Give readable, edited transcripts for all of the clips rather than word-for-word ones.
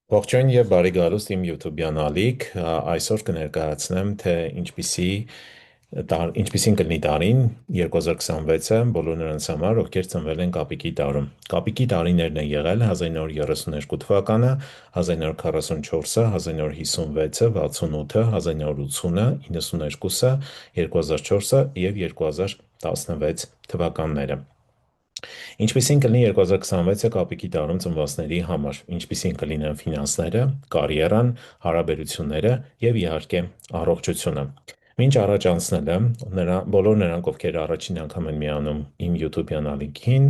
Ողջույն եւ բարի գալուստ իմ YouTube-յան ալիք, այսօր կներկայացնեմ, թե ինչպիսին կլինի տարին 2026-ը բոլոր նրանց համար, ովքեր ծնվել են կապիկի տարում։ Կապիկի տարիներն են եղել 1932 թվականը, 1944-ը, 1956-ը, 68-ը, 1980-ը, 92-ը, 2004-ը եւ 2016 թվականները։ Ինչպիսին կլինի 2026-ը կապիկի տարում ծնվածների համար, ինչպիսին կլինեն ֆինանսները, կարիերան, հարաբերությունները եւ իհարկե առողջությունը։ Մինչ առաջ անցնելը, բոլոր նրանք, ովքեր առաջին անգամ են միանում իմ YouTube-յան ալիքին,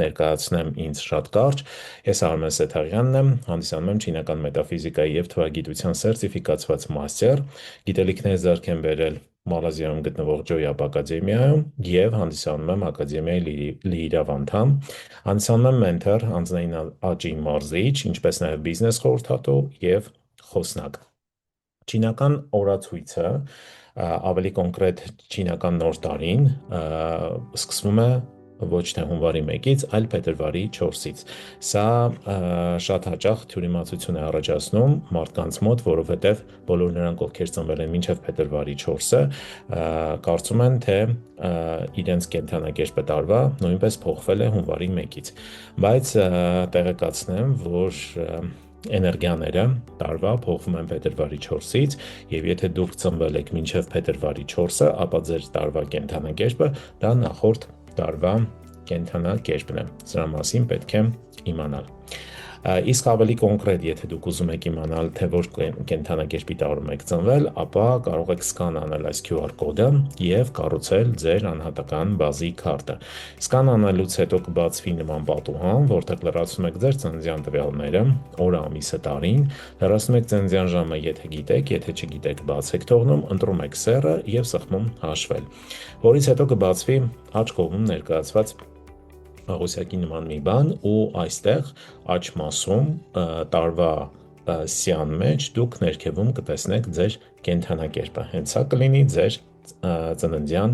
ներկայացնեմ ինձ շատ կարճ։ Ես Արմեն Սեթարյանն եմ, հանդիսանում եմ չինական մետաֆիզիկայի եւ թվագիտության սերտիֆիկացված մաստեր, գիտելիքներ ձեռք եմ բերել Մալազիայում գտնվող Ջոյապ ակադեմիայում եւ հանդիսանում եմ ակադեմիայի լիիրավ անդամ, հանդիսանում եմ մենթոր, անձնային աճի մարզիչ, ինչպես նաեւ բիզնես խորհրդատու եւ խոսնակ։ Չինական օրացույցը, ավելի կոնկրետ չինական նոր տարին, սկսվում է ոչ թե հունվարի 1-ից, այլ փետրվարի 4-ից։ Սա շատ հաճախ թյուրիմացություն է առաջացնում մարդկանց մոտ, որովհետև բոլոր նրանք, ովքեր ծնվել են մինչև փետրվարի 4-ը, կարծում են, թե իրենց կենդանակերպը տարվա նույնպես փոխվել է հունվարի 1-ից։ Բայց տեղեկացնեմ, որ էներգիաները տարվա փոխվում են փետրվարի 4-ից եւ եթե դուք ծնվել եք մինչեւ փետրվարի 4-ը, ապա ձեր տարվա կենդանակերպը դա նախորդ տարվա կենդանակերպն է։ Սրա մասին պետք է իմանալ։ Իսկ ավելի կոնկրետ, եթե դուք ուզում եք իմանալ, թե որ կենդանակերպի տարում եք ծնվել, ապա կարող եք սկան անել այս QR կոդը եւ կառուցել ձեր անհատական բազի քարտը։ Սկան անելուց հետո կբացվի նման պատուհան, որտեղ լրացնում եք ձեր ծննդյան տվյալները, օրը, ամիսը, տարին, լրացնում եք ծննդյան ժամը, եթե գիտեք, եթե չգիտեք, բաց եք թողնում, ընտրում եք սեռը եւ սեղմում հաշվել։ Որից հետո կբացվի աջ կողմում ներկայացված աղոսյակի նման մի բան ու այստեղ աջ մասում տարվա սյան մեջ դուք ներքևում կտեսնեք ձեր կենդանակերպը։ Հենց սա կլինի ձեր ծննդյան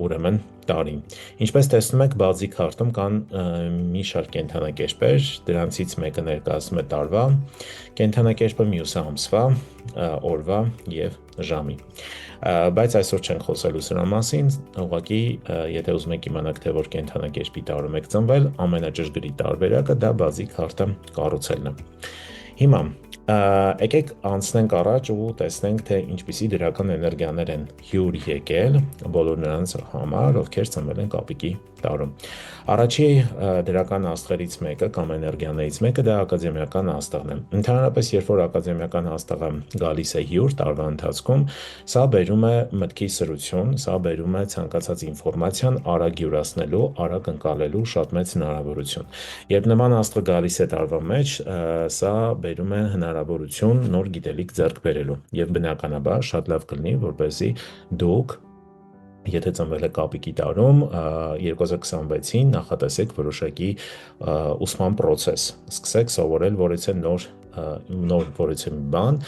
ուրեմն տարին։ Ինչպես տեսնում եք, բազի քարտում կան մի շարք կենդանակերպեր, դրանցից մեկը ներկայացնում է տարվա կենդանակերպը, մյուսը ամսվա, օրվա եւ ժամի։ Բայց այսօր չենք խոսելու սրա մասին, ուղղակի եթե ուզում եք իմանալ, թե որ կենդանակերպի տարում եք ծնվել, ամենաճշգրիտ տարբերակը դա բազի քարտը կառուցելն է։ Հիմա եկեք անցնենք առաջ ու տեսնենք, թե ինչպիսի դրական էներգիաներ են հյուր եկել բոլոր նրանց համար, ովքեր ծնվել են կապիկի տարում։ Առաջի դրական աստղերից մեկը կամ էներգիաներից մեկը դա ակադեմիական աստղն է։ Ընդհանրապես, երբ որ ակադեմիական աստղը գալիս է հյուր տարվա ընթացքում, սա բերում է մտքի սրություն, սա բերում է ցանկացած ինֆորմացիան արագ յուրացնելու, արագ ընկալելու շատ մեծ հնարավորություն։ Երբ նման աստղը գալիս է տարվա մեջ, սա բերում է հնարավորություն նոր գիտելիք ձեռք բերելու եւ բնականաբար շատ լավ կլինի, որպեսզի դուք եթե ծնվել եք կապիկի տարում 2026-ին նախատեսեք որոշակի ուսման process, սկսեք սովորել որից է նոր որից է մի բան,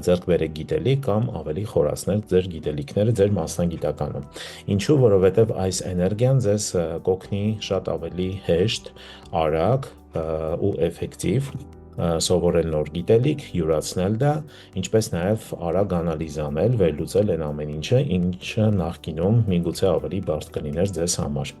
ձեռք բերեք գիտելիք կամ ավելի խորացնեք ձեր գիտելիքները ձեր մասնագիտականում։ Ինչու, որովհետև այս էներգիան ձեզ կօգնի շատ ավելի հեշտ, արագ ու էֆեկտիվ սովորել նոր գիտելիք, յուրացնել դա, ինչպես նաև արագ անալիզ անել, վերլուծել այն ամեն ինչը նախկինում միգուցե ավելի բարդ կլիներ ձեզ համար։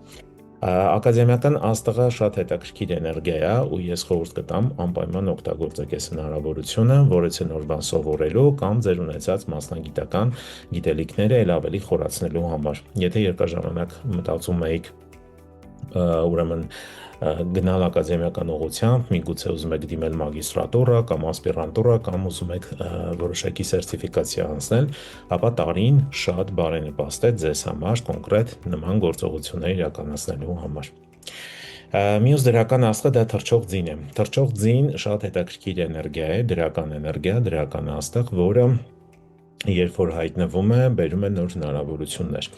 Ակադեմիական աստղը շատ հետաքրքիր էներգիա է ու ես խորհուրդ կտամ անպայման օգտագործեք այս հնարավորությունը, որից է նոր բան սովորելու կամ ձեր ունեցած մասնագիտական գիտելիքները ել ավելի խորացնելու համար։ Եթե երկարաժամանակ մտածում եք ուրեմն գնալ ակադեմիական ուղղությամբ, միգուցե ուզում եք դիմել մագիստրատուրա կամ ասպիրանտուրա կամ ուզում եք որոշակի սերտիֆիկացիա անցնել, ապա տարին շատ բարենպաստ է ձեզ համար կոնկրետ նման գործողություններ իրականացնելու համար։ Մյուս դրական աստղը դա թռչող ձին է։ Թռչող ձին շատ հետաքրքիր էներգիա է, դրական էներգիա, դրական աստղ, որը երբ որ հայտնվում է, բերում է նոր հնարավորություններ։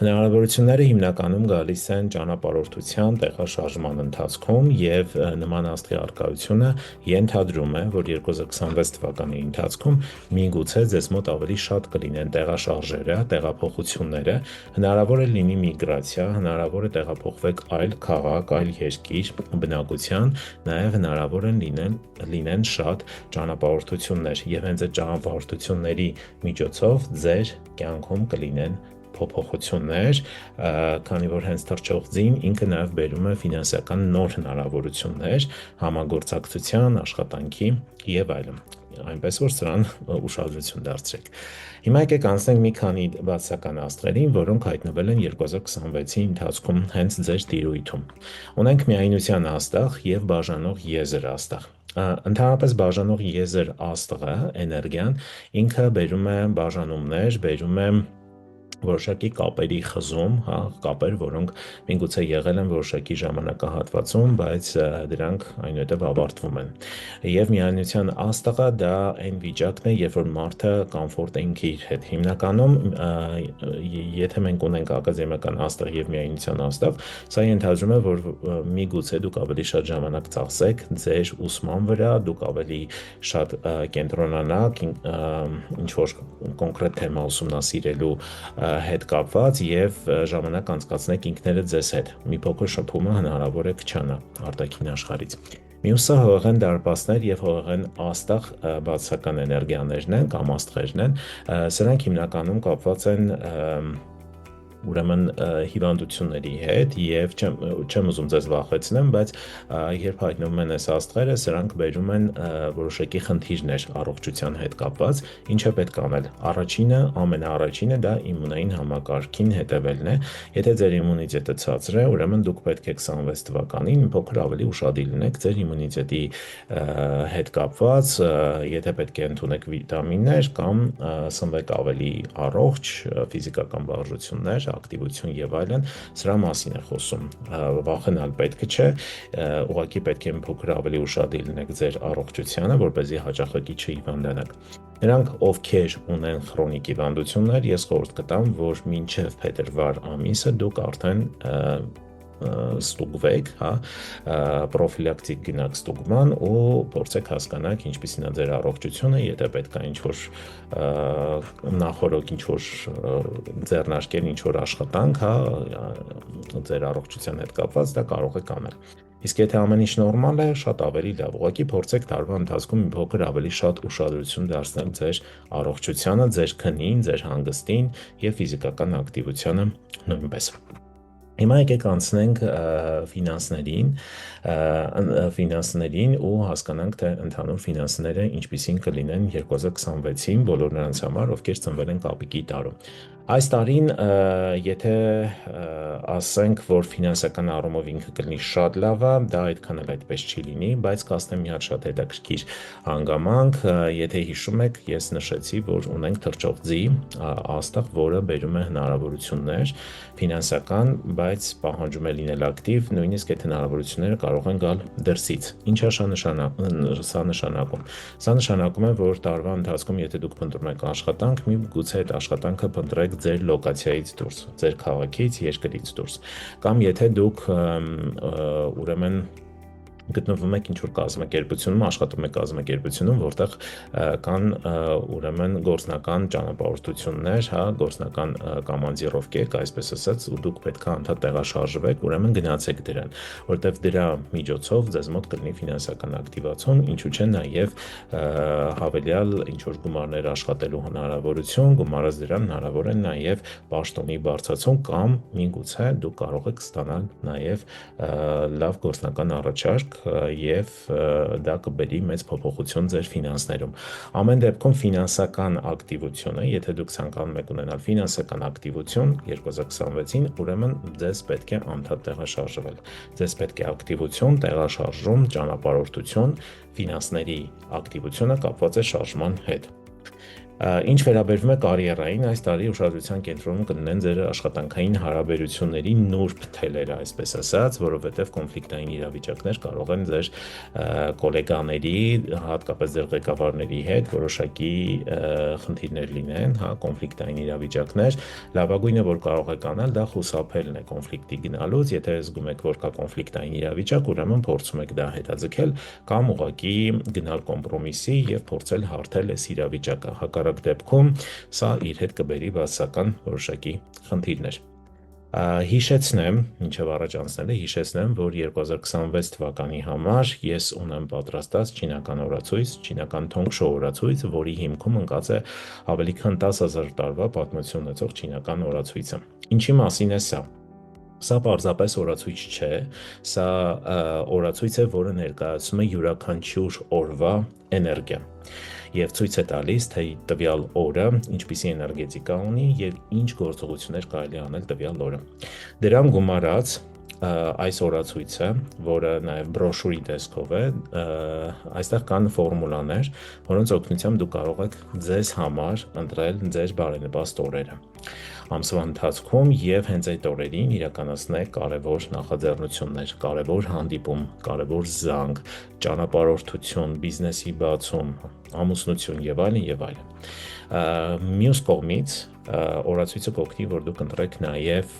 Հնարավորությունները հիմնականում գալիս են ճանապարհորդության, տեղաշարժման ընթացքում եւ նման աստղի առկայությունը ենթադրում է, որ 2026 թվականի ընթացքում միգուցե ձեզ մոտ ավելի շատ կլինեն տեղաշարժերը, տեղափոխությունները, հնարավոր է լինի միգրացիա, հնարավոր է տեղափոխվեք այլ քաղաք, այլ երկիր, բնակության, նաեւ հնարավոր են լինեն շատ ճանապարհորդություններ եւ հենց այդ ճանապարհորդությունների միջոցով ձեր կյանքում կլինեն փոփոխություններ, քանի որ հենց թռչող ձին ինքը նաև բերում է ֆինանսական նոր հնարավորություններ, համագործակցության, աշխատանքի եւ այլն։ Այնպես որ սրան ուշադրություն դարձրեք։ Հիմա եկեք անցնենք մի քանի բացասական աստղերին, որոնք հայտնվել են 2026-ի ընթացքում հենց ձեր տիրույթում։ Ունենք միայնության աստղ եւ բաժանող եզր աստղ։ Ընդհանրապես բաժանող եզր աստղը, էներգիան, ինքը բերում է բաժանումներ, բերում է որոշակի կապերի խզում, կապեր, որոնք միգուցե եղել են որոշակի ժամանակահատվածում, բայց դրանք այնուհետև ավարտվում են։ Եվ միայնության աստղը դա այն վիճակն է, երբ որ մարդը կոմֆորտ է ինքը իր հետ։ Հիմնականում, եթե մենք ունենք ակադեմիական աստղ եւ միայնության աստղ, սա ենթադրում է, որ միգուցե դուք ավելի շատ ժամանակ ծախսեք ձեր ուսման վրա, դուք ավելի շատ կենտրոնանաք ինչ-որ կոնկրետ թեմա ուսումնասիրելու հետ կապված եւ ժամանակ անցկացնեք ինքներդ ձեզ հետ։ Մի փոքր շփումը հնարավոր է կչանա արտաքին աշխարհից։ Մյուսը հողեղեն դարպասներ եւ հողեղեն աստղ բացասական էներգիաներն են կամ աստղերն են։ Սրանք հիմնականում կապված են ուրեմն հիվանդությունների հետ եւ չեմ ուզում ձեզ վախեցնեմ, բայց երբ հայտնվում են այս աստղերը, սրանք բերում են որոշակի խնդիրներ առողջության հետ կապված, ինչը պետք է անել։ Առաջինը, ամենաառաջինը դա իմունային համակարգին հետևելն է։ Եթե ձեր իմունիտետը ցածր է, ուրեմն դուք պետք է 26 թվականին մի փոքր ավելի ուշադիր լինեք ձեր իմունիտետի հետ կապված, եթե պետք է ընդունեք վիտամիններ կամ սնվեք ավելի առողջ, ֆիզիկական վարժություններ, ակտիվություն եւ այլն, սրա մասին է խոսում։ Վախենալ պետք չէ, ուղղակի պետք է մի փոքր ավելի ուշադիր լինեք ձեր առողջությանը, որպեսզի հաճախակի չհիվանդանաք։ Նրանք, ովքեր ունեն քրոնիկ հիվանդություններ, ես խորհուրդ կտամ, որ մինչև փետրվար ամիսը դուք արդեն ստուգվեք, պրոֆիլակտիկ գնաք ստուգման ու փորձեք հասկանալ ինչպիսին է ձեր առողջությունը, եթե պետք է ինչ-որ նախորոք ինչ-որ ձեռնարկել ինչ-որ աշխատանք, ձեր առողջության հետ կապված, դա կարող եք անել։ Իսկ եթե ամեն ինչ նորմալ է, շատ ավելի լավ, ուղղակի փորձեք տարվա ընթացքում մի փոքր ավելի շատ ուշադրություն դարձնել ձեր առողջությանը, ձեր քնին, ձեր հանգստին եւ ֆիզիկական ակտիվությանը նույնպես։ Հիմա եկեք անցնենք ֆինանսներին ու հասկանանք, թե ընդհանուր ֆինանսները ինչպիսին կլինեն 2026-ին բոլոր նրանց համար, ովքեր ծնվել են կապիկի տարում։ Այս տարին, եթե ասենք, որ ֆինանսական առումով ինքը կլինի շատ լավ, դա այդքան էլ այդպես չի լինի, բայց կասնեմ մի հատ շատ հետաքրքիր հանգամանք, եթե հիշում եք, ես նշեցի, որ ունենք թռչող ձի աստղ, որը բերում է հնարավորություններ ֆինանսական, բայց պահանջում է լինել ակտիվ, նույնիսկ այդ հնարավորությունները կարող են գալ դրսից։ Ինչ է սա նշանակում։ Սա նշանակում է, որ տարվա ընթացքում, եթե դուք փնտրում եք աշխատանք, միգուցե այդ աշխատանքը փնտրեք ձեր լոկացիայից դուրս, ձեր քաղաքից, երկրից դուրս։ Կամ եթե դուք ուրեմն գտնվում եք ինչ-որ կազմակերպությունում, աշխատում եք կազմակերպությունում, որտեղ կան ուրեմն գործնական ճանապարհորդություններ, գործնական կոմանդիրովկեք, այսպես ասած, ու դուք պետք է անդադ տեղաշարժվեք, ուրեմն գնացեք դրան, որտեղ դրա միջոցով ձեզ մոտ կլինի ֆինանսական ակտիվացիոն, ինչու՞ չէ նաև հավելյալ ինչ-որ գումարներ աշխատելու հնարավորություն, գումարած դրան հնարավոր է նաև պաշտոնի բարձրացում կամ միգուցե դուք կարող եք ստանալ նաև լավ գործնական առաջարկ եւ դա կբերի մեծ փոփոխություն ձեր ֆինանսներում։ Ամեն դեպքում ֆինանսական ակտիվությունը, եթե դուք ցանկանում եք ունենալ ֆինանսական ակտիվություն 2026-ին, ուրեմն ձեզ պետք է անդադ տեղաշարժվել։ Ձեզ պետք է ակտիվություն, տեղաշարժում, ճանապարհորդություն, ֆինանսների ակտիվությունը կապված է շարժման հետ։ Ինչ վերաբերվում է կարիերային, այս տարի ուշադրության կենտրոնում կլինեն ձեր աշխատանքային հարաբերությունների նուրբ թելերը, այսպես ասած, որովհետև կոնֆլիկտային իրավիճակներ կարող են ձեր գոլեգաների, հատկապես ձեր ղեկավարների հետ որոշակի խնդիրներ լինեն, հա, կոնֆլիկտային իրավիճակներ, լավագույնը, որ կարող եք անել, դա խուսափելն է կոնֆլիկտի գնալուց, եթե զգում եք, որ կա կոնֆլիկտային իրավիճակ, ուրեմն փորձում եք դա հետաձգել կամ ուղղակի գնալ կոմպրոմիսի եւ փորձել հարթել այս իրավիճակը, հակառակ դեպքում սա իր հետ կբերի բացասական որոշակի խնդիրներ։ Հիշեցնեմ, մինչև առաջ անցնելը, հիշեցնեմ, որ 2026 թվականի համար ես ունեմ պատրաստած չինական օրացույց, չինական թոնգշո օրացույց, որի հիմքում ընկած է ավելի քան 10,000 տարվա պատմություն ունեցող չինական օրացույցը։ Ինչի մասին է սա։ Սա պարզապես օրացույց չէ, սա օրացույց է, որը ներկայացնում է յուրաքանչյուր օրվա էներգիա եւ ցույց է տալիս, թե տվյալ օրը ինչպիսի էներգետիկա ունի եւ ինչ գործողություններ կարելի անել տվյալ օրը։ Դրան գումարած այս օրացույցը, որը նաև բրոշուրի տեսքով է, այստեղ կան ֆորմուլաներ, որոնց օգնությամբ դուք կարող եք ձեզ համար ընտրել ձեր բարենպաստ օրերը ամսվա ընթացքում եւ հենց այդ օրերին իրականացնել կարևոր նախաձեռնություններ, կարևոր հանդիպում, կարևոր զանգ, ճանապարհորդություն, բիզնեսի բացում, ամուսնություն եւ այլն եւ այլն։ Մյուս կողմից օրացույցը կօգնի, որ դուք ընտրեք նաև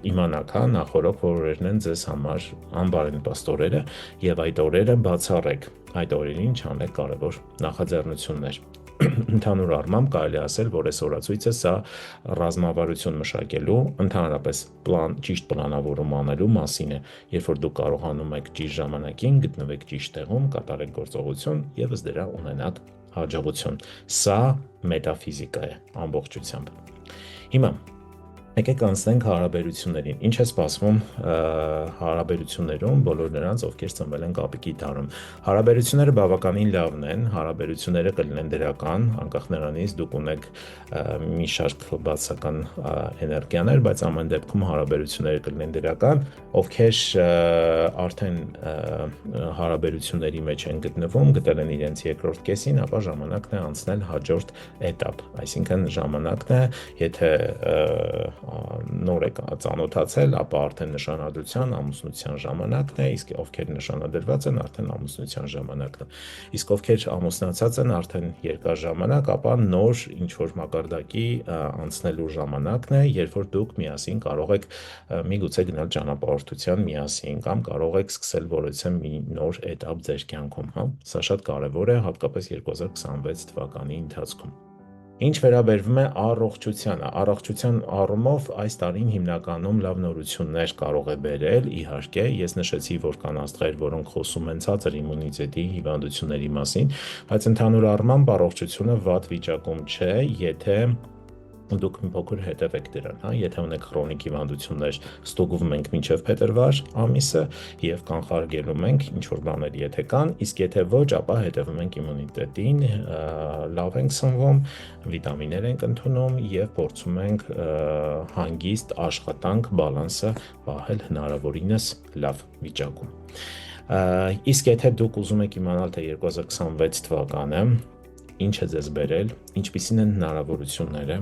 իմանաք, հա, նախորդ որ օրերն են ձեզ համար անբարենպաստ օրերը եւ այդ օրերը բացառեք, այդ օրերին չանեք կարևոր նախաձեռնություններ։ Ընդհանուր առմամբ կարելի ասել, որ այս օրացույցը սա ռազմավարություն մշակելու, ընդհանրապես ճիշտ պլանավորում անելու մասին է, երբ որ դուք կարողանում եք ճիշտ ժամանակին գտնվեք ճիշտ տեղում, կատարեք գործողություն եւ ըստ դրա ունենաք հաջողություն։ Սա մետաֆիզիկա է ամբողջությամբ։ Հիմա եկեք անցնենք հարաբերություններին։ Ինչ է սպասվում հարաբերություններում բոլոր նրանց, ովքեր ծնվել են կապիկի տարում։ Հարաբերությունները բավականին լավն են, հարաբերությունները կլինեն դրական, անկախ նրանից դուք ունեք մի շարք բացասական էներգիաներ, բայց ամեն դեպքում հարաբերությունները կլինեն դրական, ովքեր արդեն հարաբերությունների մեջ են գտնվում, գտել են իրենց երկրորդ կեսին, ապա ժամանակն է անցնել հաջորդ էտապ, այսինքն ժամանակն է, եթե նոր եք ծանոթացել, ապա արդեն նշանադրության, ամուսնության ժամանակն է, իսկ ովքեր նշանադրված են, արդեն ամուսնության ժամանակն է։ Իսկ ովքեր ամուսնացած են արդեն երկար ժամանակ, ապա նոր ինչ-որ մակարդակի անցնելու ժամանակն է, երբ որ դուք միասին կարող եք միգուցե գնալ ճանապարհորդության միասին կամ կարող եք սկսել որևէ մի նոր էտապ ձեր կյանքում, հա։ Սա շատ կարևոր է, հատկապես 2026 թվականի ընթացքում։ Ինչ վերաբերվում է առողջությանը, առողջության առումով այս տարին հիմնականում լավ նորություններ կարող է բերել, իհարկե, ես նշեցի, որ կան աստղեր, որոնք խոսում են ցածր իմունիտետի հիվանդությունների մասին, բայց ընդհանուր առմամբ առողջությունը վատ վիճակում չէ, եթե դուք մի փոքր հետևեք դրան, հա, եթե ունեք քրոնիկ հիվանդություններ, ստուգվում ենք մինչև փետրվար ամիսը եւ կանխարգելում ենք ինչ որ բաներ եթե կան, իսկ եթե ոչ, ապա հետևում ենք իմունիտետին, լավ ենք սնվում, վիտամիններ ենք ընդունում եւ փորձում ենք հանգիստ աշխատանք բալանսը պահել հնարավորինս լավ վիճակում։ Իսկ եթե դուք ուզում եք իմանալ թե 2026 թվականը ինչ է ձեզ բերել, ինչպիսին են հնարավորությունները,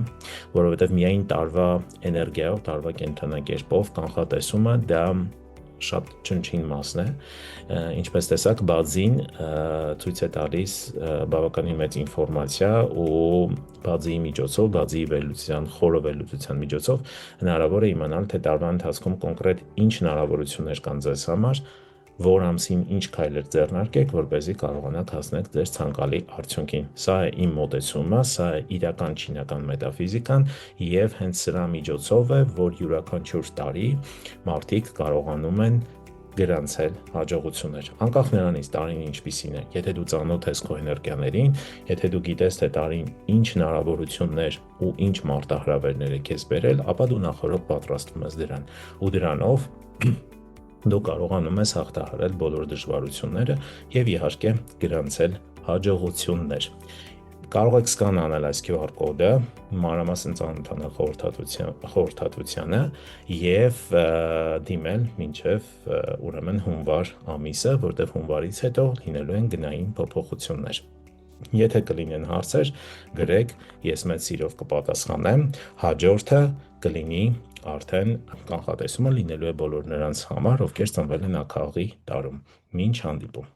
որովհետև միայն տարվա էներգիայով, տարվա կենդանակերպով կանխատեսումը դա շատ չնչին մասն է, ինչպես տեսակ բազին ցույց է տալիս բավականին մեծ ինֆորմացիա ու բազիի միջոցով, բազիի վերլուծության, խորը վերլուծության միջոցով հնարավոր է իմանալ թե տարվա ընթացքում կոնկրետ ինչ հնարավորություններ կան ձեզ համար, որ ամսին ինչ քայլեր ձեռնարկեք, որպեսզի կարողանաք հասնել ձեր ցանկալի արդյունքին։ Սա է իմ մոտեցումը, սա է իրական չինական մետաֆիզիկան եւ հենց սրա միջոցով է, որ յուրաքանչյուր տարի մարդիկ կարողանում են գրանցել հաջողություններ։ Անկախ նրանից տարին ինչպիսին է, եթե դու ծանոթ ես քո էներգիաներին, եթե դու գիտես թե տարին ինչ հնարավորություններ ու ինչ մարտահրավերներ է քեզ բերել, ապա դու նախորդ պատրաստվում ես դրան։ Ու դրանով դու կարողանում ես հաղթահարել բոլոր դժվարությունները եւ իհարկե գրանցել հաջողություններ։ Կարող եք սկանանել այս QR կոդը, մանրամասն ծանոթանալ խորհրդատվությանը եւ դիմել մինչեւ ուրեմն հունվար ամիսը, որտեղ հունվարից հետո լինելու են գնային փոփոխություններ։ Եթե կլինեն հարցեր, գրեք, ես մեծ սիրով կպատասխանեմ։ Հաջորդը կլինի արդեն կանխատեսումը լինելու է բոլոր նրանց համար, ովքեր ծնվել են աքաղի տարում։ Մինչ հանդիպում։